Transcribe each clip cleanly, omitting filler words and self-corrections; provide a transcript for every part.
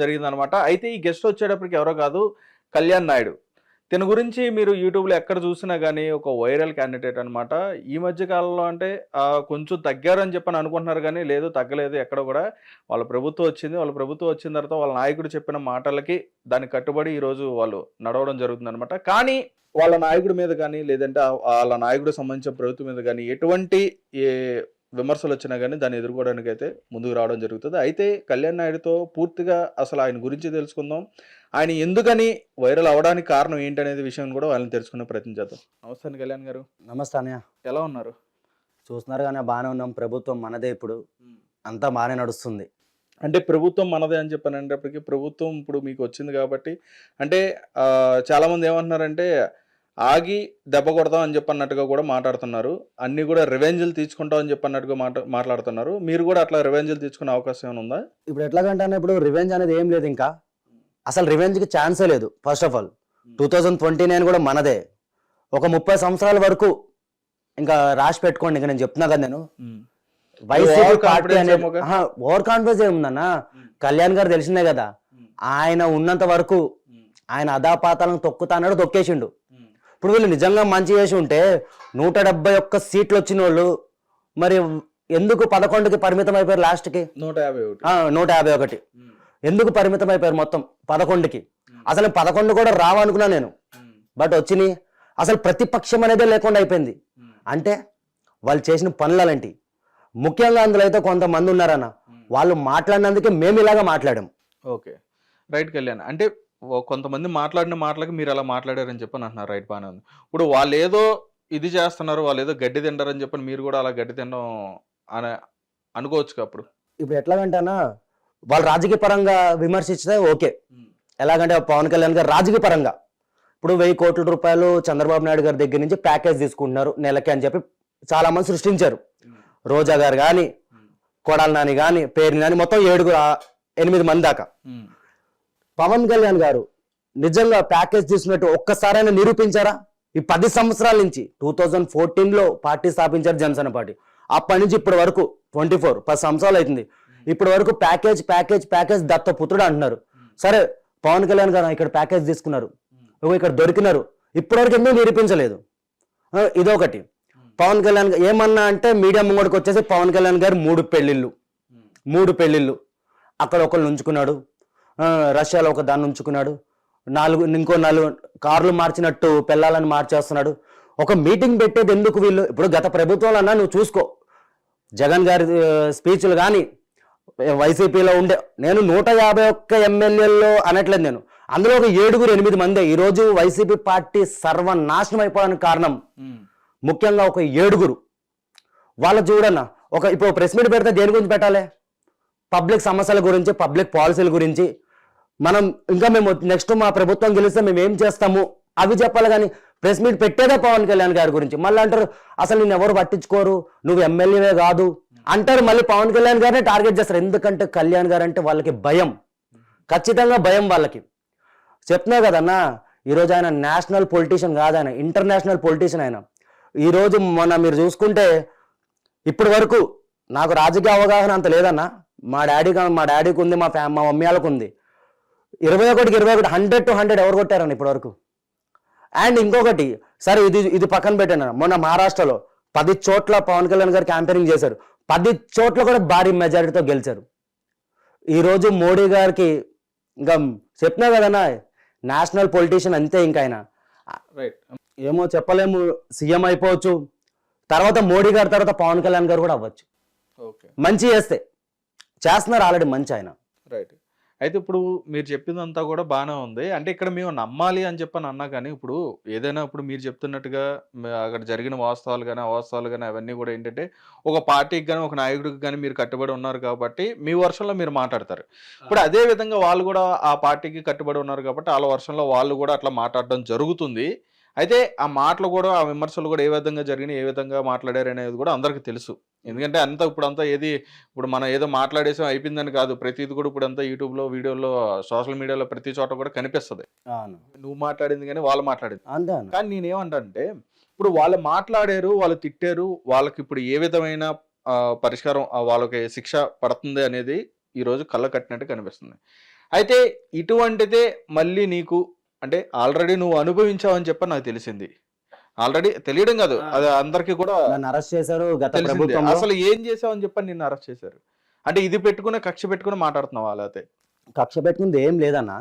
జరిగిందనమాట. అయితే ఈ గెస్ట్ వచ్చేటప్పటికి ఎవరో కాదు, కళ్యాణ్ నాయుడు. తిన గురించి మీరు యూట్యూబ్‌లో ఎక్కడ చూసినా గాని ఒక వైరల్ క్యాండిడేట్ అనమాట. ఈ మధ్య కాలంలో అంటే కొంచెం తగ్గారని చెప్పని అనుకుంటున్నారు గానీ, లేదు తగ్గలేదు ఎక్కడ కూడా. వాళ్ళ ప్రభుత్వం వచ్చింది. వాళ్ళ ప్రభుత్వం వచ్చిన తర్వాత వాళ్ళ నాయకుడు చెప్పిన మాటలకి దానికి కట్టుబడి ఈరోజు వాళ్ళు నడవడం జరుగుతుందనమాట. కానీ వాళ్ళ నాయకుడి మీద గాని, లేదంటే ఆళ్ళ నాయకుడికి సంబంధించిన ప్రభుత్వం మీద గాని ఎటువంటి ఏ విమర్శలొచ్చినా గాని దాన్ని ఎదుర్కోవడానికైతే ముందుకు రావడం జరుగుతది. అయితే కళ్యాణ్ నాయుడుతో పూర్తిగా అసలు ఆయన గురించి తెలుసుకుందాం. ఆయన ఎందుకని వైరల్ అవ్వడానికి కారణం ఏంటనేది విషయం కూడా వాళ్ళని తెలుసుకునే ప్రయత్నం చేద్దాం. నమస్తే అండి కళ్యాణ్ గారు. నమస్తే అన్నయ్య. ఎలా ఉన్నారు? చూస్తున్నారు కానీ బాగానే ఉన్నాం. ప్రభుత్వం మనదే ఇప్పుడు. అంతా బాగానే నడుస్తుంది. అంటే ప్రభుత్వం మనదే అని చెప్పనేటప్పటికి ప్రభుత్వం ఇప్పుడు మీకు వచ్చింది కాబట్టి అంటే చాలామంది ఏమంటున్నారంటే ఆగి దెబ్బ కొడతాం అని చెప్పన్నట్టుగా కూడా మాట్లాడుతున్నారు. అన్నీ కూడా రివెంజ్‌లు తీసుకుంటాం అని చెప్పన్నట్టుగా మాట్లాడుతున్నారు. మీరు కూడా అట్లా రివెంజ్‌లు తీసుకునే అవకాశం ఏమైనా ఉందా? ఇప్పుడు ఎట్లాగంటే అన్న, ఇప్పుడు రివెంజ్ అనేది ఏం లేదు. ఇంకా అసలు రివెంజ్కి ఛాన్సే లేదు. ఫస్ట్ ఆఫ్ ఆల్ 2029 కూడా మనదే. ఒక 30 సంవత్సరాల వరకు ఇంకా రాసి పెట్టుకోండి. ఇంకా నేను చెప్తున్నా కదా, నేను వైసీపీ పార్టీ అనేది ఓవర్ కాన్ఫిడెన్స్ ఏముందన్న. కళ్యాణ్ గారు తెలిసిందే కదా, ఆయన ఉన్నంత వరకు ఆయన అదాపాతాలను తొక్కుతా అన్నాడు, తొక్కేసిండు. ఇప్పుడు వీళ్ళు నిజంగా మంచి చేసి ఉంటే 171 సీట్లు వచ్చిన వాళ్ళు మరి ఎందుకు 11కి పరిమితం అయిపోయారు? లాస్ట్కి 151 ఎందుకు పరిమితం అయిపోయారు? మొత్తం 11కి. అసలు 11 కూడా రావనుకున్నా నేను, బట్ వచ్చినాయి. అసలు ప్రతిపక్షం అనేదే లేకుండా అయిపోయింది. అంటే వాళ్ళు చేసిన పనులు అలాంటి. ముఖ్యంగా అందులో అయితే కొంతమంది ఉన్నారన్న, వాళ్ళు మాట్లాడినందుకే మేము ఇలాగా మాట్లాడాం. Okay, right Kalyan. అంటే కొంతమంది మాట్లాడిన మాటలకి మీరు అలా మాట్లాడారని చెప్పని అంటున్నారు. రైట్, బాగానే ఉంది. ఇప్పుడు వాళ్ళు ఏదో ఇది చేస్తున్నారు, వాళ్ళు ఏదో గడ్డి తింటారని చెప్పని మీరు కూడా అలా గడ్డి తినడం అని అనుకోవచ్చు. అప్పుడు ఇప్పుడు ఎట్లాగంటేనా, వాళ్ళు రాజకీయ పరంగా విమర్శిస్తే ఓకే. ఎలాగంటే పవన్ కళ్యాణ్ గారు రాజకీయ పరంగా ఇప్పుడు 1000 కోట్ల రూపాయలు చంద్రబాబు నాయుడు గారి దగ్గర నుంచి ప్యాకేజ్ తీసుకుంటున్నారు నెలకి అని చెప్పి చాలా మంది సృష్టించారు. రోజా గారు కానీ, కొడాల నాని కానీ, పేరుని కానీ, మొత్తం 8 మంది దాకా. పవన్ కళ్యాణ్ గారు నిజంగా ప్యాకేజ్ తీసుకున్నట్టు ఒక్కసారైనా నిరూపించారా? ఈ 10 సంవత్సరాల నుంచి 2014లో పార్టీ స్థాపించారు, జనసేన పార్టీ. అప్పటి నుంచి ఇప్పటి వరకు 10 సంవత్సరాలు అవుతుంది. ఇప్పటి వరకు ప్యాకేజ్ ప్యాకేజ్ ప్యాకేజ్ దత్తపుత్రుడు అంటున్నారు. సరే, పవన్ కళ్యాణ్ గారు ఇక్కడ ప్యాకేజ్ తీసుకున్నారు, ఇక్కడ దొరికినారు, ఇప్పటివరకు ఎందుకు నిరూపించలేదు? ఇదొకటి. పవన్ కళ్యాణ్ ఏమన్నా అంటే మీడియా ముంగడికి వచ్చేసి పవన్ కళ్యాణ్ గారు 3 పెళ్లిళ్ళు అక్కడ ఒకళ్ళు ఉంచుకున్నాడు, రష్యాలో ఒక దాన్ని ఉంచుకున్నాడు, ఇంకో 4 కార్లు మార్చినట్టు పిల్లలని మార్చేస్తున్నాడు. ఒక మీటింగ్ పెట్టేది ఎందుకు వీళ్ళు? ఇప్పుడు గత ప్రభుత్వాలు అన్నా నువ్వు చూసుకో, జగన్ గారి స్పీచ్లు కానీ, వైసీపీలో ఉండే నేను 151 ఎమ్మెల్యేల్లో అనట్లేదు నేను, అందులో ఒక 7-8 మందే ఈరోజు వైసీపీ పార్టీ సర్వనాశనం అయిపోవడానికి కారణం. ముఖ్యంగా ఒక 7 వాళ్ళ చూడన్నా. ఇప్పుడు ప్రెస్ మీట్ పెడితే దేని గురించి పెట్టాలి? పబ్లిక్ సమస్యల గురించి, పబ్లిక్ పాలసీల గురించి. మనం ఇంకా మేము నెక్స్ట్ మా ప్రభుత్వం గెలిస్తే మేము ఏం చేస్తాము అవి చెప్పాలి. కానీ ప్రెస్ మీట్ పెట్టేదే పవన్ కళ్యాణ్ గారి గురించి. మళ్ళీ అంటారు అసలు నేను ఎవరు పట్టించుకోరు, నువ్వు ఎమ్మెల్యేవే కాదు అంటారు. మళ్ళీ పవన్ కళ్యాణ్ గారినే టార్గెట్ చేస్తారు. ఎందుకంటే కళ్యాణ్ గారు అంటే వాళ్ళకి భయం, ఖచ్చితంగా భయం వాళ్ళకి. చెప్తున్నా కదన్నా, ఈరోజు ఆయన నేషనల్ పొలిటీషియన్ కాదు, ఆయన ఇంటర్నేషనల్ పొలిటీషియన్. ఆయన ఈరోజు మొన్న మీరు చూసుకుంటే ఇప్పటి వరకు నాకు రాజకీయ అవగాహన అంత లేదన్నా. మా డాడీకి ఉంది, మా మమ్మీ వాళ్ళకు ఉంది. 21కి 21 100 to 100 ఎవరు కొట్టారని ఇప్పటి వరకు. అండ్ ఇంకొకటి, సరే ఇది పక్కన పెట్టాను. మొన్న మహారాష్ట్రలో 10 చోట్ల పవన్ కళ్యాణ్ గారు క్యాంపెయినింగ్ చేశారు. 10 చోట్ల కూడా భారీ మెజారిటీతో గెలిచారు. ఈరోజు మోడీ గారికి ఇంకా చెప్పినా కదన్నా, నేషనల్ పొలిటీషియన్ అంతే. ఇంకా ఆయన ఏమో చెప్పలేము, సీఎం అయిపోవచ్చు, తర్వాత మోడీ గారి తర్వాత పవన్ కళ్యాణ్ గారు కూడా అవ్వచ్చు. మంచి చేస్తున్నారు ఆల్రెడీ మంచి ఆయన. రైట్. అయితే ఇప్పుడు మీరు చెప్పిందంతా కూడా బాగానే ఉంది. అంటే ఇక్కడ మేము నమ్మాలి అని చెప్పని అన్నా కానీ ఇప్పుడు ఏదైనా ఇప్పుడు మీరు చెప్తున్నట్టుగా అక్కడ జరిగిన వాస్తవాలు కానీ అవాస్తవాలు కానీ అవన్నీ కూడా ఏంటంటే ఒక పార్టీకి కానీ ఒక నాయకుడికి కానీ మీరు కట్టుబడి ఉన్నారు కాబట్టి మీ వర్షంలో మీరు మాట్లాడతారు. ఇప్పుడు అదే విధంగా వాళ్ళు కూడా ఆ పార్టీకి కట్టుబడి ఉన్నారు కాబట్టి వాళ్ళ వర్షంలో వాళ్ళు కూడా అట్లా మాట్లాడడం జరుగుతుంది. అయితే ఆ మాటలు కూడా, ఆ విమర్శలు కూడా ఏ విధంగా జరిగినాయి, ఏ విధంగా మాట్లాడారు అనేది కూడా అందరికీ తెలుసు. ఎందుకంటే ఇప్పుడంతా ఇప్పుడు మనం ఏదో మాట్లాడేసాం అయిపోయిందని కాదు. ప్రతిది కూడా ఇప్పుడంతా యూట్యూబ్లో, వీడియోలో, సోషల్ మీడియాలో ప్రతి చోట కూడా కనిపిస్తుంది. నువ్వు మాట్లాడింది కానీ వాళ్ళు మాట్లాడింది. కానీ నేనేమంటే ఇప్పుడు వాళ్ళు మాట్లాడారు, వాళ్ళు తిట్టారు, వాళ్ళకి ఇప్పుడు ఏ విధమైన పరిష్కారం, వాళ్ళకి శిక్ష పడుతుంది అనేది ఈరోజు కళ్ళ కట్టినట్టు కనిపిస్తుంది. అయితే ఇటువంటిదే మళ్ళీ నీకు అంటే ఆల్రెడీ నువ్వు అనుభవించావని చెప్పి నాకు తెలిసింది. ఆల్రెడీ తెలియడం కాదు, అది అందరికీ కూడా నన్ను అరెస్ట్ చేశారు గత తెలిసిందే. ప్రభుత్వంలో. అసలు ఏం చేసావని చెప్పని నిన్ను అరెస్ట్ చేశారు? అంటే ఇది పెట్టుకునే కక్ష పెట్టుకుని మాట్లాడుతున్నావా లేకపోతే? కక్ష పెట్టుకుంది ఏం లేదన్న.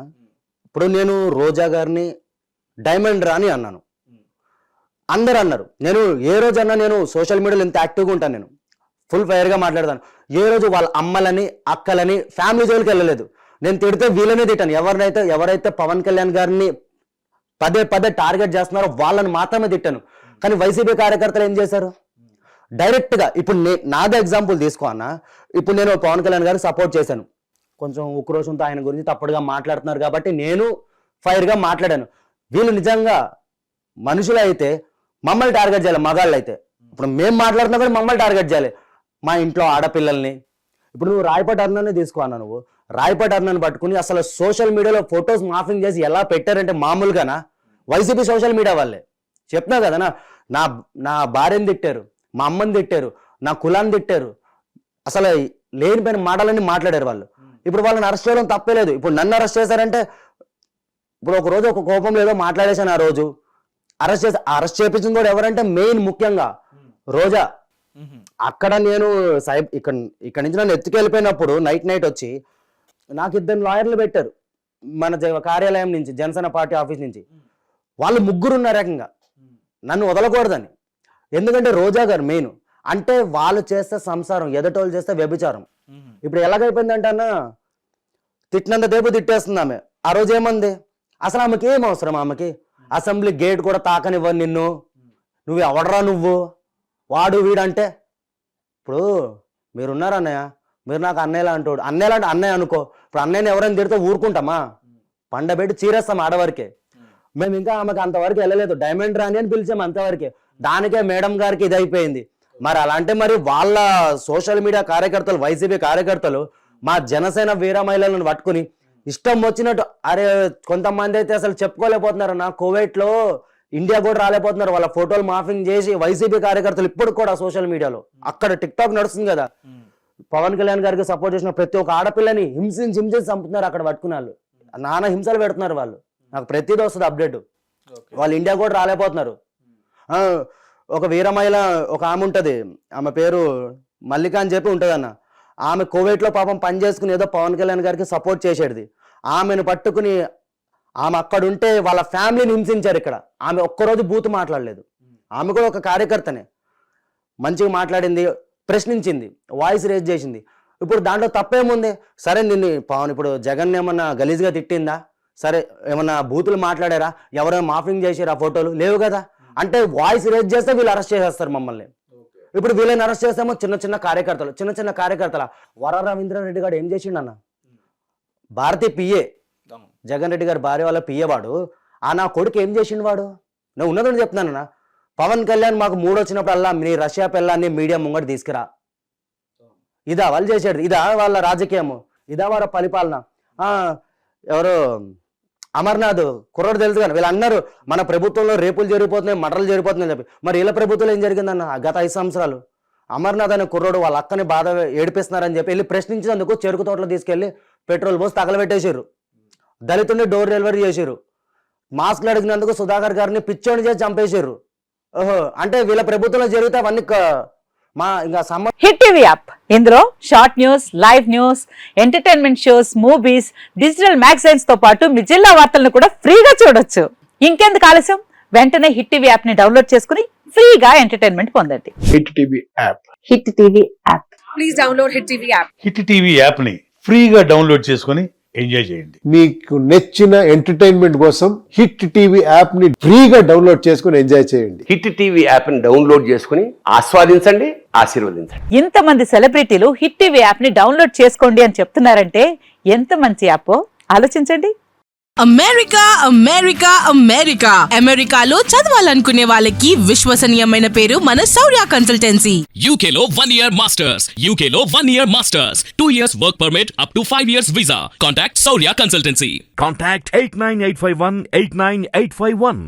ఇప్పుడు నేను రోజా గారిని డైమండ్ రా అని అన్నాను, అందరు అన్నారు. నేను ఏ రోజు అన్నా నేను సోషల్ మీడియాలో ఇంత యాక్టివ్గా ఉంటాను, నేను ఫుల్ ఫైర్గా మాట్లాడతాను. ఏ రోజు వాళ్ళ అమ్మలని అక్కలని ఫ్యామిలీ జోలికి వెళ్ళలేదు. నేను తిడితే వీళ్ళనే తిట్టాను. ఎవరైతే పవన్ కళ్యాణ్ గారిని పదే పదే టార్గెట్ చేస్తున్నారో వాళ్ళని మాత్రమే తిట్టాను. కానీ వైసీపీ కార్యకర్తలు ఏం చేశారు? డైరెక్ట్గా ఇప్పుడు నాదే ఎగ్జాంపుల్ తీసుకో అన్న. ఇప్పుడు నేను పవన్ కళ్యాణ్ గారికి సపోర్ట్ చేశాను, కొంచెం ఉక్రోషంతో ఆయన గురించి తప్పుడుగా మాట్లాడుతున్నారు కాబట్టి నేను ఫైర్గా మాట్లాడాను. వీళ్ళు నిజంగా మనుషులు అయితే మమ్మల్ని టార్గెట్ చేయాలి, మగాళ్ళు అయితే. ఇప్పుడు మేము మాట్లాడుతున్నా కూడా మమ్మల్ని టార్గెట్ చేయాలి, మా ఇంట్లో ఆడపిల్లల్ని. ఇప్పుడు నువ్వు రాయపాటి అరుణాన్ని తీసుకో అన్న. నువ్వు రాయపాటి అరుణాన్ని పట్టుకుని అసలు సోషల్ మీడియాలో ఫొటోస్ మాఫింగ్ చేసి ఎలా పెట్టారంటే మామూలుగానా? వైసీపీ సోషల్ మీడియా వాళ్ళే. చెప్తున్నా కదా నా భార్యని తిట్టారు, మా అమ్మని తిట్టారు, నా కులాన్ని తిట్టారు, అసలు లేనిపోయిన మాటలన్నీ మాట్లాడారు వాళ్ళు. ఇప్పుడు వాళ్ళని అరెస్ట్ చేయడం తప్పే లేదు. ఇప్పుడు నన్ను అరెస్ట్ చేశారంటే ఇప్పుడు ఒక రోజు ఒక కోపం లేదో మాట్లాడేశాను, ఆ రోజు అరెస్ట్ చేయించింది కూడా ఎవరంటే మెయిన్ ముఖ్యంగా రోజా. అక్కడ నేను ఇక్కడ నుంచి నన్ను ఎత్తుకెళ్ళిపోయినప్పుడు నైట్ వచ్చి నాకు 2 లాయర్లు పెట్టారు మన కార్యాలయం నుంచి, జనసేన పార్టీ ఆఫీస్ నుంచి. వాళ్ళు 3 ఉన్నారు ఏకంగా నన్ను వదలకూడదని. ఎందుకంటే రోజా గారు మెయిన్. అంటే వాళ్ళు చేస్తే సంసారం, ఎదటోళ్ళు చేస్తే వ్యభిచారం. ఇప్పుడు ఎలాగైపోయిందంటే అన్న, తిట్టినంత దేపు తిట్టేస్తుంది ఆమె. ఆ రోజు ఏమంది? అసలు ఆమెకి ఏం అవసరం? ఆమెకి అసెంబ్లీ గేట్ కూడా తాకనివ్వను నిన్ను, నువ్వు ఎవడరా నువ్వు, వాడు వీడంటే. ఇప్పుడు మీరున్నారు అన్నయ్య, మీరు నాకు అన్నయ్యలా అంటాడు. అన్నయ్యలా అంటే అన్నయ్య అనుకో. ఇప్పుడు అన్నయ్యని ఎవరైనా తిడితే ఊరుకుంటామా? పండబెట్టి చీరేస్తాం ఆడవరకే. మేము ఇంకా ఆమెకు అంతవరకు వెళ్ళలేదు, డైమండ్ రాణి అని పిలిచాము అంతవరకే. దానికే మేడం గారికి ఇది అయిపోయింది. మరి అలాంటి మరి వాళ్ళ సోషల్ మీడియా కార్యకర్తలు, వైసీపీ కార్యకర్తలు మా జనసేన వీర మహిళలను పట్టుకుని ఇష్టం వచ్చినట్టు, అరే కొంతమంది అయితే అసలు చెప్పుకోలేకపోతున్నారు. నా కువైట్లో ఇండియా కూడా రాలేకపోతున్నారు. వాళ్ళ ఫోటోలు మాఫింగ్ చేసి వైసీపీ కార్యకర్తలు ఇప్పుడు కూడా సోషల్ మీడియాలో, అక్కడ టిక్ టాక్ నడుస్తుంది కదా, పవన్ కళ్యాణ్ గారికి సపోర్ట్ చేసిన ప్రతి ఒక్క ఆడపిల్లని హింసించి చంపుతున్నారు. అక్కడ పట్టుకున్న వాళ్ళు నానా హింసలు పెడుతున్నారు వాళ్ళు. నాకు ప్రతిదీ వస్తుంది అప్డేట్. వాళ్ళు ఇండియా కూడా రాలేకపోతున్నారు. ఒక వీర మహిళ ఒక ఆమె ఉంటుంది, ఆమె పేరు మల్లిక అని చెప్పి ఉంటుంది అన్న. ఆమె కువైట్లో పాపం పని చేసుకుని ఏదో పవన్ కళ్యాణ్ గారికి సపోర్ట్ చేసేది. ఆమెను పట్టుకుని ఆమె అక్కడ ఉంటే వాళ్ళ ఫ్యామిలీని హింసించారు. ఇక్కడ ఆమె ఒక్కరోజు బూతు మాట్లాడలేదు. ఆమె కూడా ఒక కార్యకర్తనే, మంచిగా మాట్లాడింది, ప్రశ్నించింది, వాయిస్ రేజ్ చేసింది. ఇప్పుడు దాంట్లో తప్పేముంది? సరే నిన్ను పవన్ ఇప్పుడు జగన్ ఏమన్నా గలీజ్గా తిట్టిందా? సరే ఏమన్నా బూతులు మాట్లాడారా? ఎవరైనా మాఫింగ్ చేసారా? ఫోటోలు లేవు కదా. అంటే వాయిస్ రేజ్ చేస్తే వీళ్ళు అరెస్ట్ చేసేస్తారు మమ్మల్ని. ఇప్పుడు వీళ్ళని అరెస్ట్ చేస్తామో చిన్న కార్యకర్తల వర రవీంద్రారెడ్డి గారు ఏం చేసిండు అన్న? భారతీయ పిఏ, జగన్ రెడ్డి గారి భార్య వాళ్ళ పిఏ వాడు. నా కొడుకు ఏం చేసిండు వాడు? నేను ఉన్నదని చెప్తున్నానన్న. పవన్ కళ్యాణ్ మాకు మూడు వచ్చినప్పుడల్లా నీ రష్యా పిల్లాన్ని మీడియా ముంగట తీసుకురా. ఇదా వాళ్ళు చేసేది? ఇదా వాళ్ళ రాజకీయము? ఇదా వాళ్ళ పరిపాలన? ఎవరు అమర్నాథ్ కుర్రోడు తెలుసు కానీ వీళ్ళు అన్నారు మన ప్రభుత్వంలో రేపులు జరిగిపోతున్నాయి, మర్డర్లు జరిగిపోతున్నాయి చెప్పి. మరి వీళ్ళ ప్రభుత్వంలో ఏం జరిగిందన్న గత 5 సంవత్సరాలు? అమర్నాథ్ అనే కుర్రోడు వాళ్ళ అక్కని బాధ ఏడిపిస్తున్నారని చెప్పి వెళ్ళి ప్రశ్నించినందుకు చెరుకు తోటలో తీసుకెళ్లి పెట్రోల్ పోసి తగలబెట్టేసారు. దళితుడిని డోర్ డెలివరీ చేసారు. మాస్క్లు అడిగినందుకు సుధాకర్ గారిని పిచ్చోని చేసి చంపేశారు. ఓహో, అంటే వీళ్ళ ప్రభుత్వంలో జరిగితే అవన్నీ హిట్ టీవీ యాప్, ఇందులో short news, live news, entertainment shows, movies, digital magazines తో పాటు మీ జిల్లా వార్తలను కూడా ఫ్రీగా చూడొచ్చు. ఇంకెందుకు ఆలస్యం, వెంటనే హిట్ టీవీ యాప్ ని డౌన్లోడ్ చేసుకుని ఫ్రీగా ఎంటర్టైన్మెంట్ పొందండి. Hit TV app, hit TV app, please download hit TV app. Hit TV app ని ఫ్రీగా డౌన్లోడ్ చేసుకుని ఎంజాయ్ చేయండి. మీకు నచ్చిన ఎంటర్టైన్మెంట్ కోసం హిట్ టీవీ యాప్ ని ఫ్రీగా డౌన్లోడ్ చేసుకుని ఎంజాయ్ చేయండి. హిట్ టీవీ యాప్ ని డౌన్లోడ్ చేసుకుని ఆస్వాదించండి, ఆశీర్వదించండి. ఇంతమంది సెలబ్రిటీలు హిట్ టీవీ యాప్ ని డౌన్లోడ్ చేసుకోండి అని చెప్తున్నారంటే ఎంత మంచి యాప్ ఆలోచించండి. అమెరికాలో చదవాలనుకునే వాళ్ళకి విశ్వసనీయమైన పేరు మన శౌర్య కన్సల్టెన్సీ. UK లో 1 year masters, UK లో 1 year masters, 2 years work permit up to 5 years visa. Contact Saurya Consultancy. Contact 89851 89851.